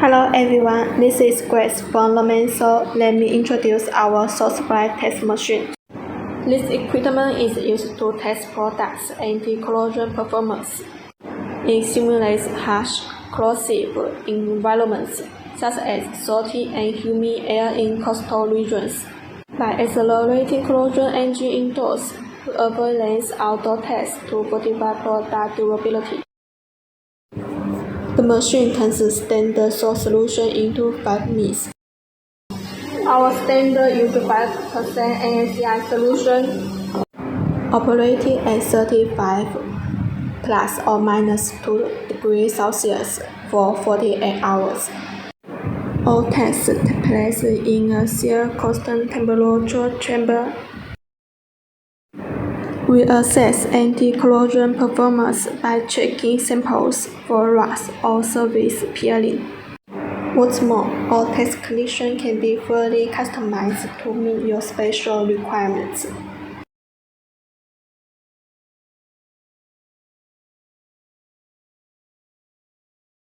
Hello everyone, this is Grace from Roman. So let me introduce our source supply test machine. This equipment is used to test products' anti-corrosion performance. It simulates harsh, corrosive environments such as salty and humid air in coastal regions. By accelerating corrosion engine indoors to avoid length outdoor tests to fortify product durability. The machine turns standard salt solution into 5 minutes. Our standard uses 5% NaCl solution operating at 35 plus or minus 2 degrees Celsius for 48 hours. All tests take place in a sealed constant temperature chamber. We assess anti-corrosion performance by checking samples for rust or surface peeling. What's more, all test conditions can be fully customized to meet your special requirements.